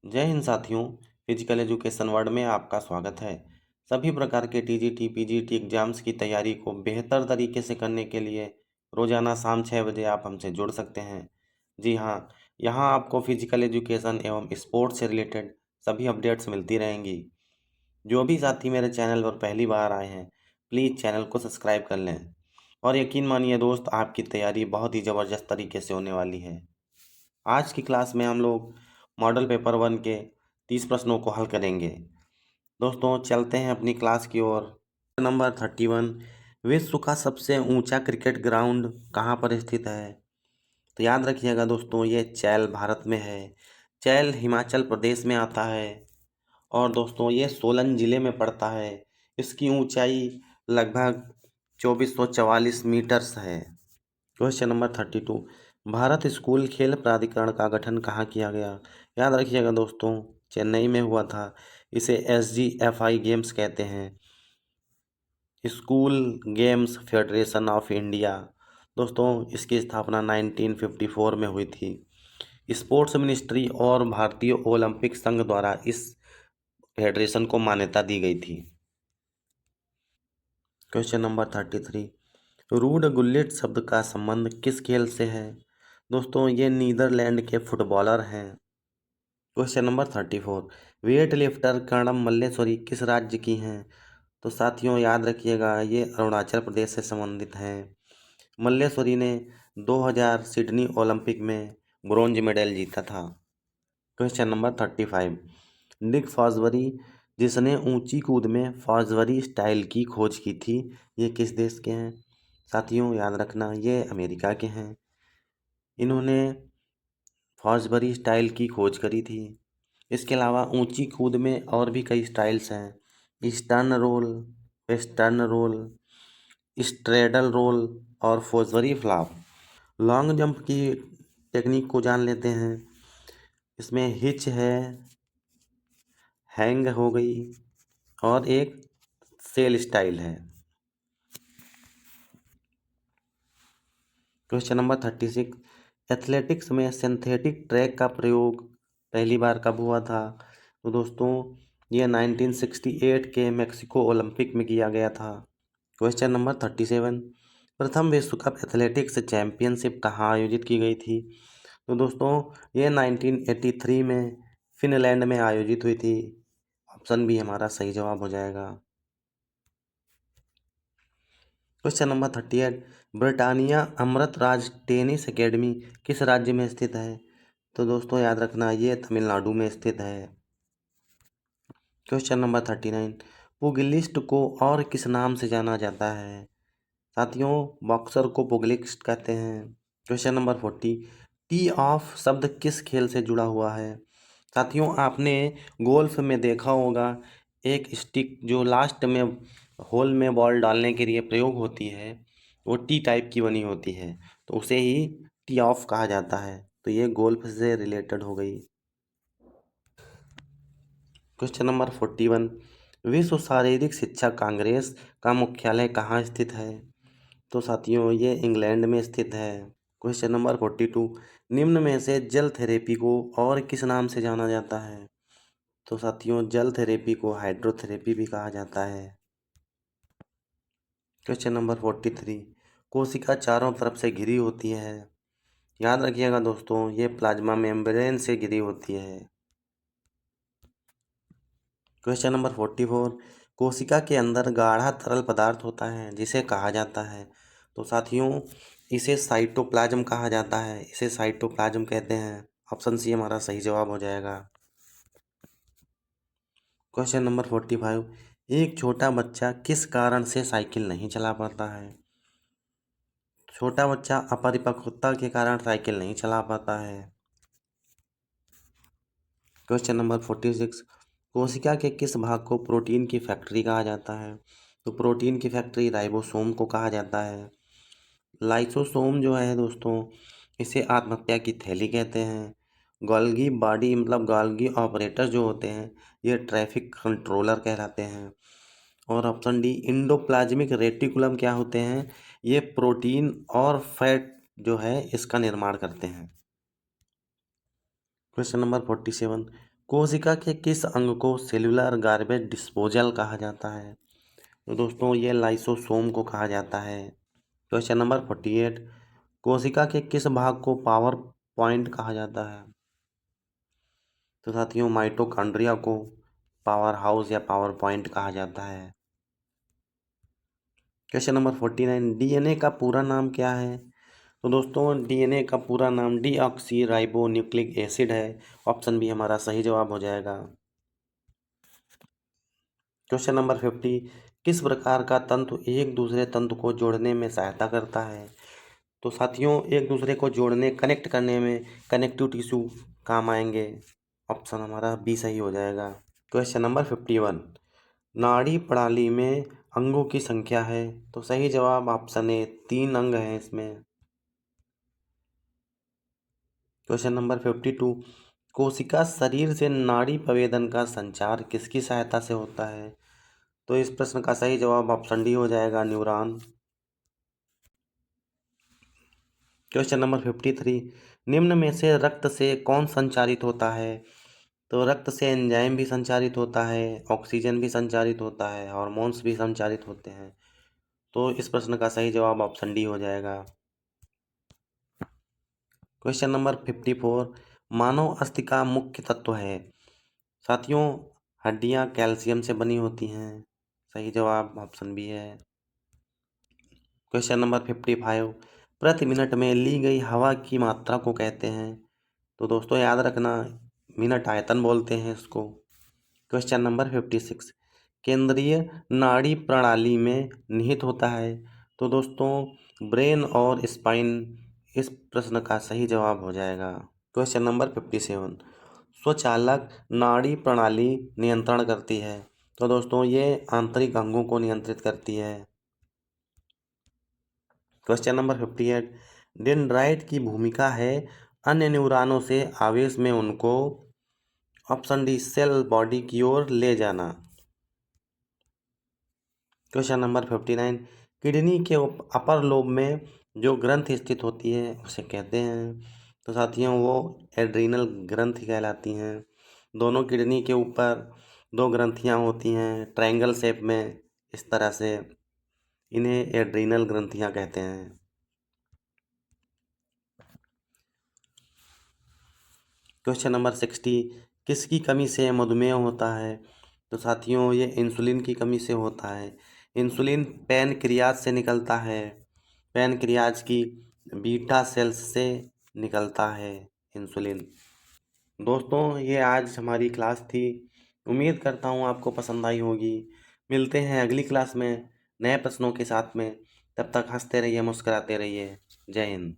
जय हिंद साथियों। Physical education world में आपका स्वागत है। सभी प्रकार के टीजीटी पीजीटी एग्जाम्स की तैयारी को बेहतर तरीके से करने के लिए रोजाना शाम 6 बजे आप हमसे जुड़ सकते हैं। जी हाँ, यहाँ आपको फिजिकल एजुकेशन एवं स्पोर्ट्स से रिलेटेड सभी अपडेट्स मिलती रहेंगी। जो भी साथी मेरे चैनल पर पहली बार आए हैं, प्लीज़ चैनल को सब्सक्राइब कर लें और यकीन मानिए दोस्त, आपकी तैयारी बहुत ही ज़बरदस्त तरीके से होने वाली है। आज की क्लास में हम लोग मॉडल पेपर 1 के 30 प्रश्नों को हल करेंगे। दोस्तों चलते हैं अपनी क्लास की ओर। नंबर 31, विश्व का सबसे ऊंचा क्रिकेट ग्राउंड कहाँ पर स्थित है? तो याद रखिएगा दोस्तों, ये चैल भारत में है। चैल हिमाचल प्रदेश में आता है और दोस्तों ये सोलन जिले में पड़ता है। इसकी ऊंचाई लगभग 2444 मीटर्स है। क्वेश्चन नंबर 32, भारत स्कूल खेल प्राधिकरण का गठन कहाँ किया गया? याद रखिएगा दोस्तों, चेन्नई में हुआ था। इसे SGFI गेम्स कहते हैं, school games federation of India. दोस्तों इसकी स्थापना 1954 में हुई थी। स्पोर्ट्स मिनिस्ट्री और भारतीय ओलंपिक संघ द्वारा इस फेडरेशन को मान्यता दी गई थी। क्वेश्चन नंबर 33, रूड गुलिट शब्द का संबंध किस खेल से है? दोस्तों ये नीदरलैंड के फुटबॉलर हैं। Question number 34, weight lifter Karnam Malleswari किस राज्य की हैं? तो साथियों याद रखिएगा, ये अरुणाचल प्रदेश से संबंधित हैं। मल्लेश्वरी ने 2000 सिडनी ओलंपिक में ब्रॉन्ज मेडल जीता था। क्वेश्चन नंबर 35, निक फॉसबरी जिसने ऊंची कूद में फॉसबरी स्टाइल की खोज की थी, ये किस देश के हैं? साथियों याद रखना, ये अमेरिका के हैं। इन्होंने फॉसबरी स्टाइल की खोज करी थी। इसके अलावा ऊंची कूद में और भी कई स्टाइल्स हैं, eastern roll, western roll, straddle roll और फॉसबरी फ्लॉप। लॉन्ग जंप की टेक्निक को जान लेते हैं। इसमें हिच है, हैंग हो गई और एक सेल स्टाइल है। क्वेश्चन नंबर 36, एथलेटिक्स में सिंथेटिक ट्रैक का प्रयोग पहली बार कब हुआ था? तो दोस्तों ये 1968 के मेक्सिको ओलंपिक में किया गया था। क्वेश्चन नंबर 37, प्रथम विश्व कप एथलेटिक्स चैंपियनशिप कहाँ आयोजित की गई थी? तो दोस्तों ये 1983 में फिनलैंड में आयोजित हुई थी। ऑप्शन बी हमारा सही जवाब हो जाएगा। Question number 38, Britannia Amrit Raj tennis academy किस राज्य में स्थित है? तो दोस्तों याद रखना, ये तमिलनाडु में स्थित है। क्वेश्चन नंबर 39, पुगिलिस्ट को और किस नाम से जाना जाता है? साथियों बॉक्सर को पुगिलिस्ट कहते हैं। क्वेश्चन नंबर 40, टी ऑफ शब्द किस खेल से जुड़ा हुआ है? साथियों आपने गोल्फ में देखा होगा, एक स्टिक जो लास्ट में होल में बॉल डालने के लिए प्रयोग होती है, वो टी टाइप की बनी होती है, तो उसे ही टी ऑफ कहा जाता है। तो ये गोल्फ से रिलेटेड हो गई। क्वेश्चन नंबर 41, विश्व शारीरिक शिक्षा कांग्रेस का मुख्यालय कहाँ स्थित है? तो साथियों ये इंग्लैंड में स्थित है। क्वेश्चन नंबर 42, निम्न में से जल थेरेपी को और किस नाम से जाना जाता है? तो साथियों जल थेरेपी को हाइड्रोथेरेपी भी कहा जाता है। क्वेश्चन नंबर 43, कोशिका चारों तरफ से घिरी होती है। याद रखिएगा दोस्तों, ये प्लाज्मा मेम्ब्रेन से घिरी होती है। क्वेश्चन नंबर 44, कोशिका के अंदर गाढ़ा तरल पदार्थ होता है जिसे कहा जाता है? तो साथियों इसे साइटोप्लाज्म कहा जाता है, इसे साइटोप्लाज्म कहते हैं। ऑप्शन सी हमारा सही जवाब हो जाएगा। क्वेश्चन नंबर 45, एक छोटा बच्चा किस कारण से साइकिल नहीं चला पाता है? छोटा बच्चा अपरिपक्वता के कारण साइकिल नहीं चला पाता है। क्वेश्चन नंबर 46, कोशिका के किस भाग को प्रोटीन की फैक्ट्री कहा जाता है? तो प्रोटीन की फैक्ट्री राइबोसोम को कहा जाता है। लाइसोसोम जो है दोस्तों, इसे आत्महत्या की थैली कहते हैं। गोल्गी बॉडी मतलब गोल्गी ऑपरेटर जो होते हैं, ये ट्रैफिक कंट्रोलर कहलाते हैं। और ऑप्शन डी इंडोप्लाज्मिक रेटिकुलम क्या होते हैं? ये प्रोटीन और फैट जो है इसका निर्माण करते हैं। क्वेश्चन नंबर 47, कोशिका के किस अंग को सेल्यूलर गार्बेज डिस्पोजल कहा जाता है? तो दोस्तों ये लाइसोसोम को कहा जाता है। क्वेश्चन नंबर 48, कोशिका के किस भाग को पावर पॉइंट कहा जाता है? तो साथियों माइटोकॉन्ड्रिया को पावर हाउस या पावर पॉइंट कहा जाता है। क्वेश्चन नंबर 49, डीएनए का पूरा नाम क्या है? तो दोस्तों डीएनए का पूरा नाम डीऑक्सी राइबो न्यूक्लिक एसिड है। ऑप्शन बी हमारा सही जवाब हो जाएगा। क्वेश्चन नंबर 50, किस प्रकार का तंतु एक दूसरे तंतु को जोड़ने में सहायता करता है? तो साथियों एक दूसरे को जोड़ने कनेक्ट करने में कनेक्टिव टिश्यू काम आएंगे। ऑप्शन हमारा बी सही हो जाएगा। क्वेश्चन नंबर 51, नाड़ी प्रणाली में अंगों की संख्या है? तो सही जवाब ऑप्शन ए 3 अंग हैं इसमें। क्वेश्चन नंबर 52, कोशिका शरीर से नाड़ी प्रवेदन का संचार किसकी सहायता से होता है? तो इस प्रश्न का सही जवाब ऑप्शन डी हो जाएगा, न्यूरॉन। क्वेश्चन नंबर 53, निम्न में से रक्त से कौन संचारित होता है? तो रक्त से एंजाइम भी संचारित होता है, ऑक्सीजन भी संचारित होता है, हार्मोन्स भी संचारित होते हैं। तो इस प्रश्न का सही जवाब ऑप्शन डी हो जाएगा। क्वेश्चन नंबर 54, मानव अस्थि का मुख्य तत्व है? साथियों हड्डियां कैल्शियम से बनी होती हैं। सही जवाब ऑप्शन बी है। क्वेश्चन नंबर 55, प्रति मिनट में ली गई हवा की मात्रा को कहते हैं? तो दोस्तों याद रखना मिनट आयतन बोलते हैं इसको। क्वेश्चन नंबर 56, केंद्रीय नाड़ी प्रणाली में निहित होता है? तो दोस्तों ब्रेन और स्पाइन इस प्रश्न का सही जवाब हो जाएगा। क्वेश्चन नंबर 57, स्वचालक नाड़ी प्रणाली नियंत्रण करती है? तो दोस्तों ये आंतरिक अंगों को नियंत्रित करती है। क्वेश्चन नंबर 58, डेंड्राइट की भूमिका है अन्य न्यूरॉनों से आवेश में उनको? ऑप्शन डी सेल बॉडी की ओर ले जाना। क्वेश्चन नंबर 59, किडनी के अपर लोब में जो ग्रंथि स्थित होती है उसे कहते हैं? तो साथियों वो एड्रीनल ग्रंथि कहलाती हैं। दोनों किडनी के ऊपर 2 ग्रंथियां होती हैं ट्रायंगल शेप में, इस तरह से इन्हें एड्रीनल ग्रंथियां कहते हैं। क्वेश्चन नंबर 60, किसकी कमी से मधुमेह होता है? तो साथियों ये इंसुलिन की कमी से होता है। इंसुलिन पैनक्रियाज से निकलता है। पैनक्रियाज की बीटा सेल्स से निकलता है इंसुलिन। दोस्तों ये आज हमारी क्लास थी। उम्मीद करता हूँ आपको पसंद आई होगी। मिलते हैं अगली क्लास में नए प्रश्नों के साथ में। तब तक हंसते रहिए, मुस्कुराते रहिए। जय हिंद।